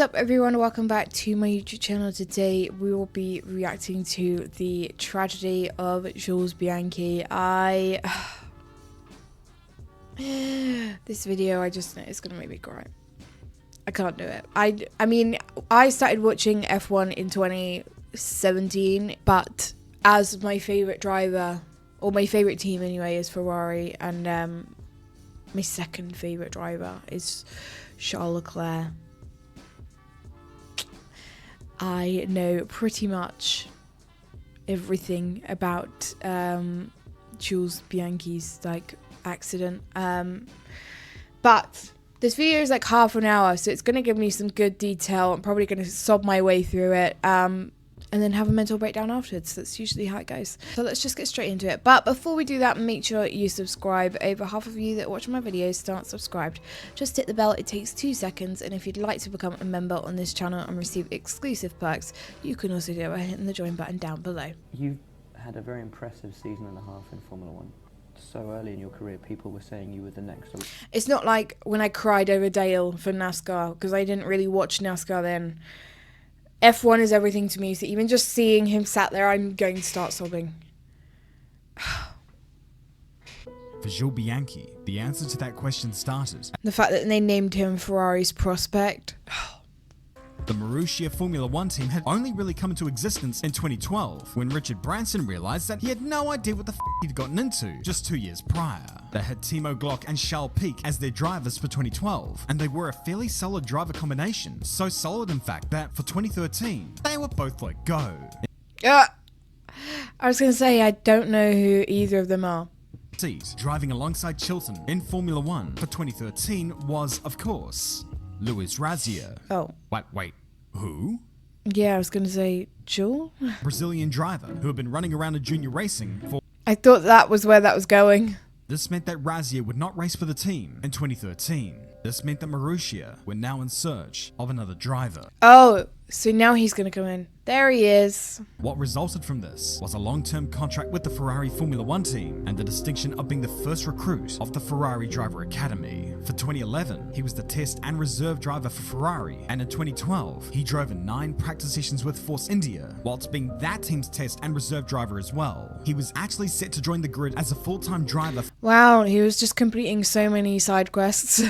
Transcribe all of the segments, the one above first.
is up, everyone? Welcome back to my YouTube channel. Today we will be reacting to the tragedy of Jules Bianchi. This video, I just know it's gonna make me cry. I can't do it. I mean, I started watching F1 in 2017, but as my favorite driver, or my favorite team anyway, is Ferrari, and my second favorite driver is Charles Leclerc. I know pretty much everything about Jules Bianchi's accident, but this video is like half an hour, so it's gonna give me some good detail. I'm probably gonna sob my way through it, and then have a mental breakdown afterwards. That's usually how it goes. So let's just get straight into it. But before we do that, make sure you subscribe. Over half of you that watch my videos still aren't subscribed. Just hit the bell, it takes 2 seconds. And if you'd like to become a member on this channel and receive exclusive perks, you can also do it by hitting the join button down below. You've had a very impressive season and a half in Formula One. So early in your career, people were saying you were the next. It's not like when I cried over Dale for NASCAR, because I didn't really watch NASCAR then. F1 is everything to me, so even just seeing him sat there, I'm going to start sobbing. For Jules Bianchi, the answer to that question started. The fact that they named him Ferrari's prospect. The Marussia Formula One team had only really come into existence in 2012, when Richard Branson realized that he had no idea what the he'd gotten into just 2 years prior. They had Timo Glock and Charles Pic as their drivers for 2012, and they were a fairly solid driver combination, so solid in fact that for 2013, they were both let go. I was going to say, I don't know who either of them are. Driving alongside Chilton in Formula One for 2013 was, of course, Luis Razia. Oh. Wait, who? Yeah, I was going to say, Jules? Brazilian driver who had been running around in junior racing for... I thought that was where that was going. This meant that Razia would not race for the team in 2013. This meant that Marussia were now in search of another driver. Oh, so now he's going to come in. There he is. What resulted from this was a long-term contract with the Ferrari Formula One team and the distinction of being the first recruit of the Ferrari Driver Academy. For 2011, he was the test and reserve driver for Ferrari, and in 2012, he drove in 9 practice sessions with Force India, whilst being that team's test and reserve driver as well. He was actually set to join the grid as a full-time driver. Wow, he was just completing so many side quests.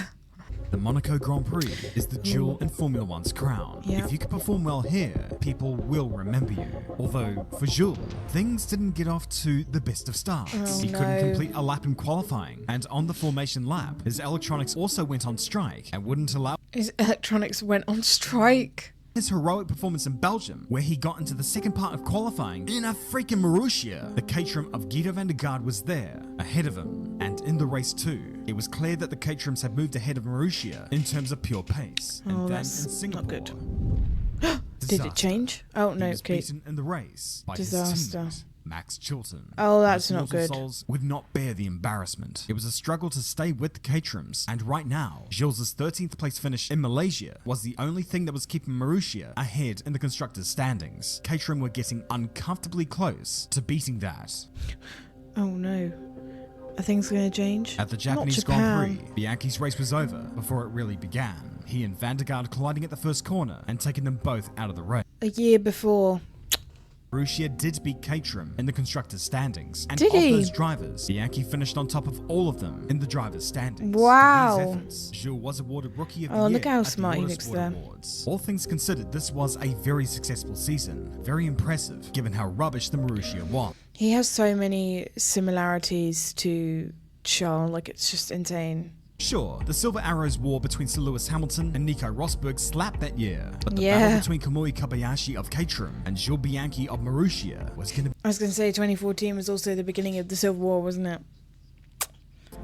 The Monaco Grand Prix is the jewel in Formula One's crown. Yep. If you can perform well here, people will remember you. Although, for Jules, things didn't get off to the best of starts. Oh, he no. couldn't complete a lap in qualifying, and on the formation lap, his electronics also went on strike and wouldn't allow His electronics went on strike. his heroic performance in Belgium, where he got into the second part of qualifying in a freaking Marussia. The Caterham of Guido van der Garde was there, ahead of him, and in the race too. It was clear that the Caterhams had moved ahead of Marussia in terms of pure pace. Oh, And then in that's Singapore, not good. Did it change? Oh, no, he was okay. beaten in the race by his Disaster. teammate, Max Chilton. Oh, that's His not mortal good. souls would not bear the embarrassment. It was a struggle to stay with the Caterhams, and right now, Jules' 13th place finish in Malaysia was the only thing that was keeping Marussia ahead in the constructors' standings. Caterham were getting uncomfortably close to beating that. Oh, no. Are things going to change? At the Not Japanese Japan. Grand Prix, Bianchi's race was over before it really began. He and Van der Garde colliding at the first corner and taking them both out of the race. A year before. Marussia did beat Caterham in the constructors' standings, and Did of he? those drivers, Bianchi finished on top of all of them in the drivers' standings. Wow. For these efforts, Jules was awarded Rookie of the Oh, Year look how at the smart he Autosport looks there. Awards. All things considered, this was a very successful season. Very impressive, given how rubbish the Marussia was. He has so many similarities to Charles, like it's just insane. Sure, the Silver Arrows war between Sir Lewis Hamilton and Nico Rosberg slapped that year, but the battle between Kamui Kobayashi of Caterham and Jules Bianchi of Marussia was going to be I was going to say 2014 was also the beginning of the Civil War, wasn't it?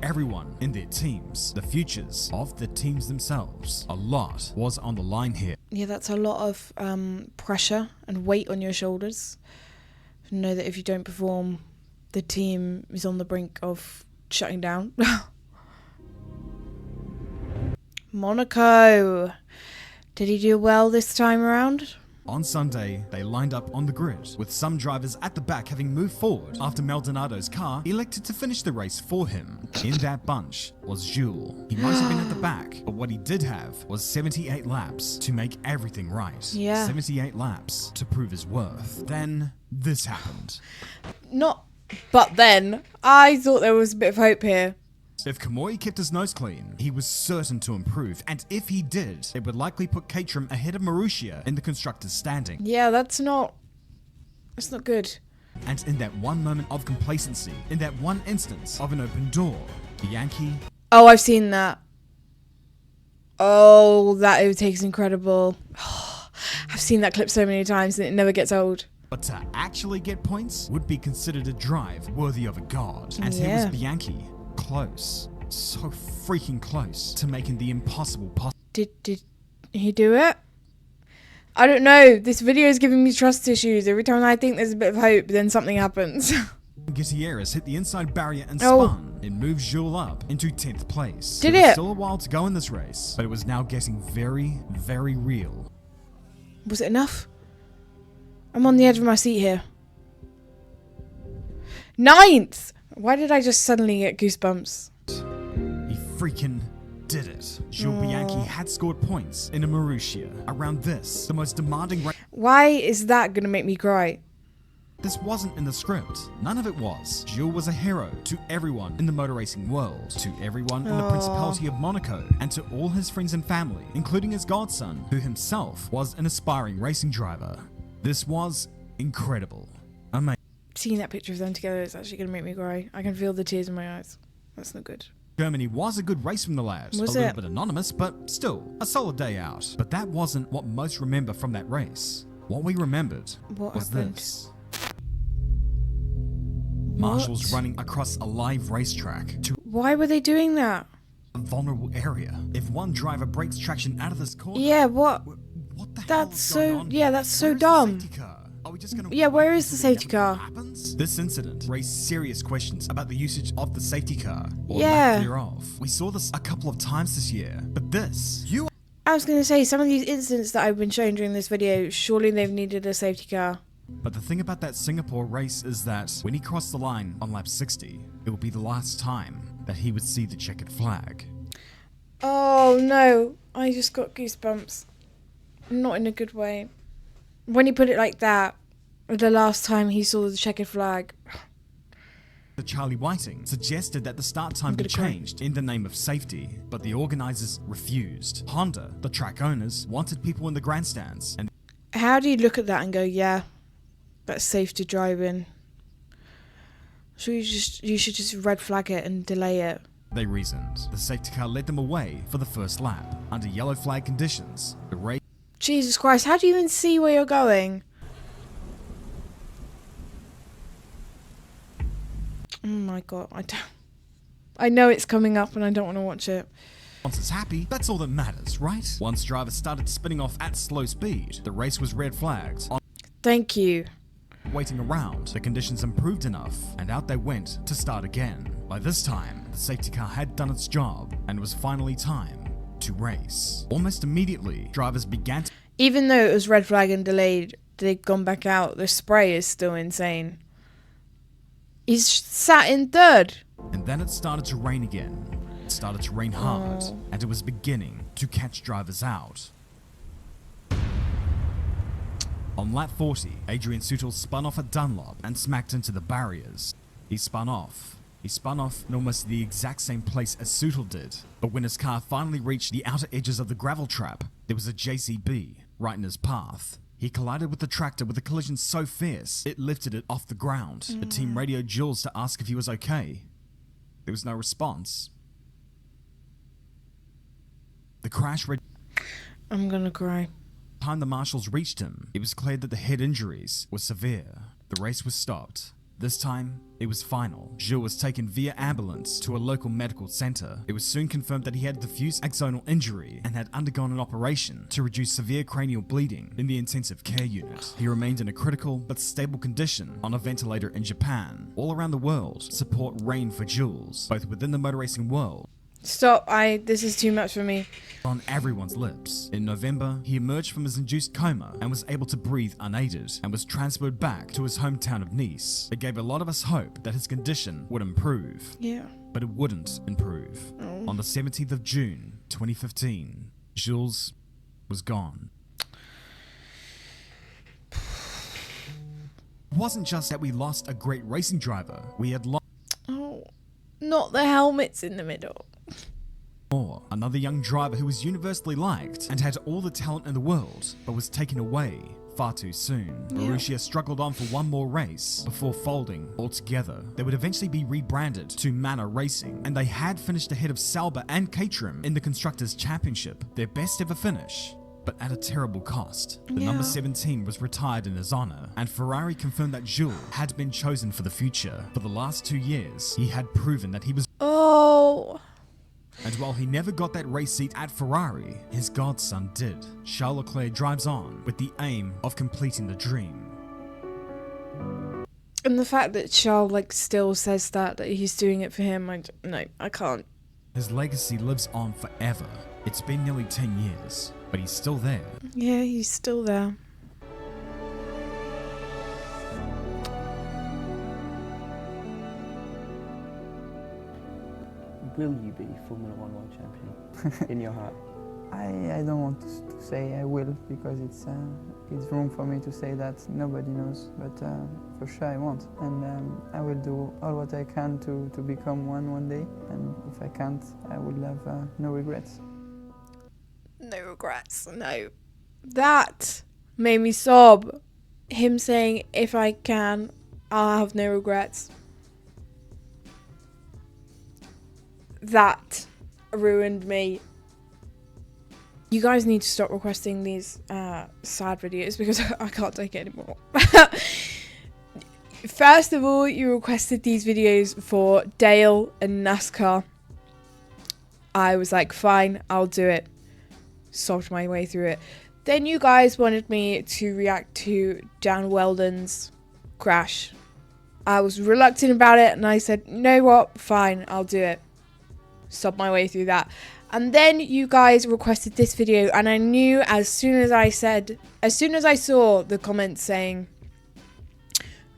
everyone in their teams, the futures of the teams themselves. A lot was on the line here. Yeah, that's a lot of pressure and weight on your shoulders. To know that if you don't perform, the team is on the brink of shutting down. Monaco. Did he do well this time around? On Sunday, they lined up on the grid, with some drivers at the back having moved forward after Maldonado's car elected to finish the race for him. In that bunch was Jules. He might have been at the back, but what he did have was 78 laps to make everything right. Yeah. 78 laps to prove his worth. Then this happened. But then, I thought there was a bit of hope here. If Kamui kept his nose clean, he was certain to improve, and if he did, it would likely put Caterham ahead of Marussia in the constructors' standing. Yeah, that's not good. And in that one moment of complacency, in that one instance of an open door, Bianchi... Oh, I've seen that. Oh, that overtake's incredible. I've seen that clip so many times and it never gets old. But to actually get points would be considered a drive worthy of a god. And here was Bianchi, close, so freaking close to making the impossible possible. Did he do it? I don't know. This video is giving me trust issues. Every time I think there's a bit of hope, then something happens. Gutierrez hit the inside barrier and spun. It moved Jules up into 10th place. Did There was it? still a while to go in this race, but it was now getting very, very real. Was it enough? I'm on the edge of my seat here. 9th! Why did I just suddenly get goosebumps? He freaking did it. Jules Bianchi had scored points in a Marussia. Around this, the most demanding race. Why is that going to make me cry? This wasn't in the script. None of it was. Jules was a hero to everyone in the motor racing world, to everyone in the Principality of Monaco, and to all his friends and family, including his godson, who himself was an aspiring racing driver. This was incredible. Amazing. Seeing that picture of them together is actually going to make me cry. I can feel the tears in my eyes. That's not good. Germany was a good race from the lads. Was a little it? bit anonymous, but still, a solid day out. But that wasn't what most remember from that race. What we remembered was happened? this. Marshals running across a live racetrack to Why were they doing that? a vulnerable area. If one driver breaks traction out of this corner... Yeah, what? What the hell That's is going so... on? Yeah, that's so Where's the dumb. safety car? Are we just gonna Yeah, where wait is the until we safety know what car? happens? This incident raised serious questions about the usage of the safety car, or Yeah. lack thereof. We saw this a couple of times this year, but this... I was going to say, some of these incidents that I've been showing during this video, surely they've needed a safety car. But the thing about that Singapore race is that when he crossed the line on lap 60, it would be the last time that he would see the checkered flag. Oh no, I just got goosebumps. Not in a good way. When he put it like that, the last time he saw the checkered flag. The Charlie Whiting suggested that the start time be gonna cry. changed in the name of safety, but the organisers refused. Honda, the track owners, wanted people in the grandstands, and How do you look at that and go, yeah, that's safe to drive in? So you should just red flag it and delay it. they reasoned. The safety car led them away for the first lap. Under yellow flag conditions, the race Jesus Christ, how do you even see where you're going? Oh my god, I know it's coming up and I don't want to watch it. Once it's happy, that's all that matters, right? Once drivers started spinning off at slow speed, the race was red flagged. On Thank you. waiting around, the conditions improved enough, and out they went to start again. By this time, the safety car had done its job, and it was finally time to race. Almost immediately, drivers began to... Even though it was red flag and delayed, they've gone back out. The spray is still insane. He's sat in third. And then it started to rain again. It started to rain hard, and it was beginning to catch drivers out. On lap 40, Adrian Sutil spun off at Dunlop and smacked into the barriers. He spun off in almost the exact same place as Sutil did. But when his car finally reached the outer edges of the gravel trap, there was a JCB right in his path. He collided with the tractor with a collision so fierce, it lifted it off the ground. The team radioed Jules to ask if he was okay. There was no response. The crash I'm gonna cry. time the marshals reached him, it was clear that the head injuries were severe. The race was stopped. This time, it was final. Jules was taken via ambulance to a local medical center. It was soon confirmed that he had diffuse axonal injury and had undergone an operation to reduce severe cranial bleeding in the intensive care unit. He remained in a critical but stable condition on a ventilator in Japan. All around the world, support reigned for Jules, both within the motor racing world Stop. This is too much for me. On everyone's lips. In November, he emerged from his induced coma and was able to breathe unaided and was transferred back to his hometown of Nice. It gave a lot of us hope that his condition would improve. Yeah. But it wouldn't improve. Oh. On the 17th of June, 2015, Jules was gone. It wasn't just that we lost a great racing driver, we had lost Not the helmets in the middle. another young driver who was universally liked and had all the talent in the world, but was taken away far too soon. Yeah. Marussia struggled on for one more race before folding altogether. They would eventually be rebranded to Manor Racing, and they had finished ahead of Sauber and Caterham in the Constructors' Championship, their best ever finish, but at a terrible cost. The number 17 was retired in his honor, and Ferrari confirmed that Jules had been chosen for the future. For the last 2 years, he had proven that he was. Oh. And while he never got that race seat at Ferrari, his godson did. Charles Leclerc drives on with the aim of completing the dream. And the fact that Charles still says that he's doing it for him, I can't. His legacy lives on forever. It's been nearly 10 years, but he's still there. Yeah, he's still there. Will you be Formula One World Champion in your heart? I don't want to say I will, because it's wrong for me to say that. Nobody knows, but for sure I want, and I will do all what I can to become one day, and if I can't, I will have no regrets. No regrets, no. That made me sob. Him saying, if I can, I'll have no regrets. That ruined me. You guys need to stop requesting these sad videos because I can't take it anymore. First of all, you requested these videos for Dale and NASCAR. I was like, fine, I'll do it. Sobbed my way through it. Then you guys wanted me to react to Dan Weldon's crash. I was reluctant about it, and I said, you know what, fine, I'll do it. Sobbed my way through that. And then you guys requested this video, and I knew as soon as I saw the comments saying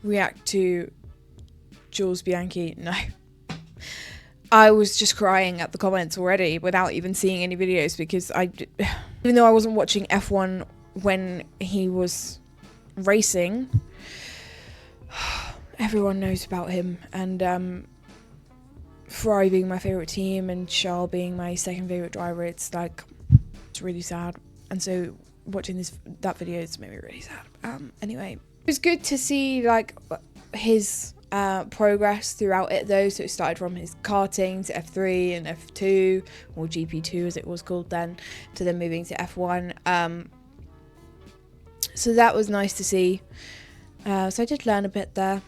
react to Jules Bianchi, no. I was just crying at the comments already without even seeing any videos, because even though I wasn't watching F1 when he was racing, everyone knows about him, and Ferrari being my favourite team and Charles being my second favourite driver, it's really sad. And so watching that video, it's made me really sad. Anyway, it was good to see his progress throughout it though. So it started from his karting to F3 and F2, or GP2 as it was called then, to then moving to F1. So that was nice to see. So I did learn a bit there.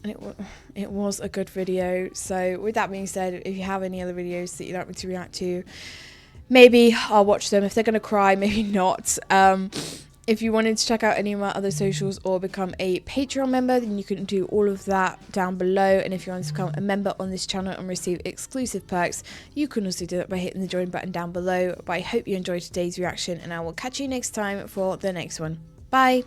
And it was a good video. So with that being said, if you have any other videos that you'd like me to react to, maybe I'll watch them. If they're going to cry, maybe not. If you wanted to check out any of my other socials or become a Patreon member, then you can do all of that down below. And if you want to become a member on this channel and receive exclusive perks, you can also do that by hitting the join button down below. But I hope you enjoyed today's reaction, and I will catch you next time for the next one. Bye!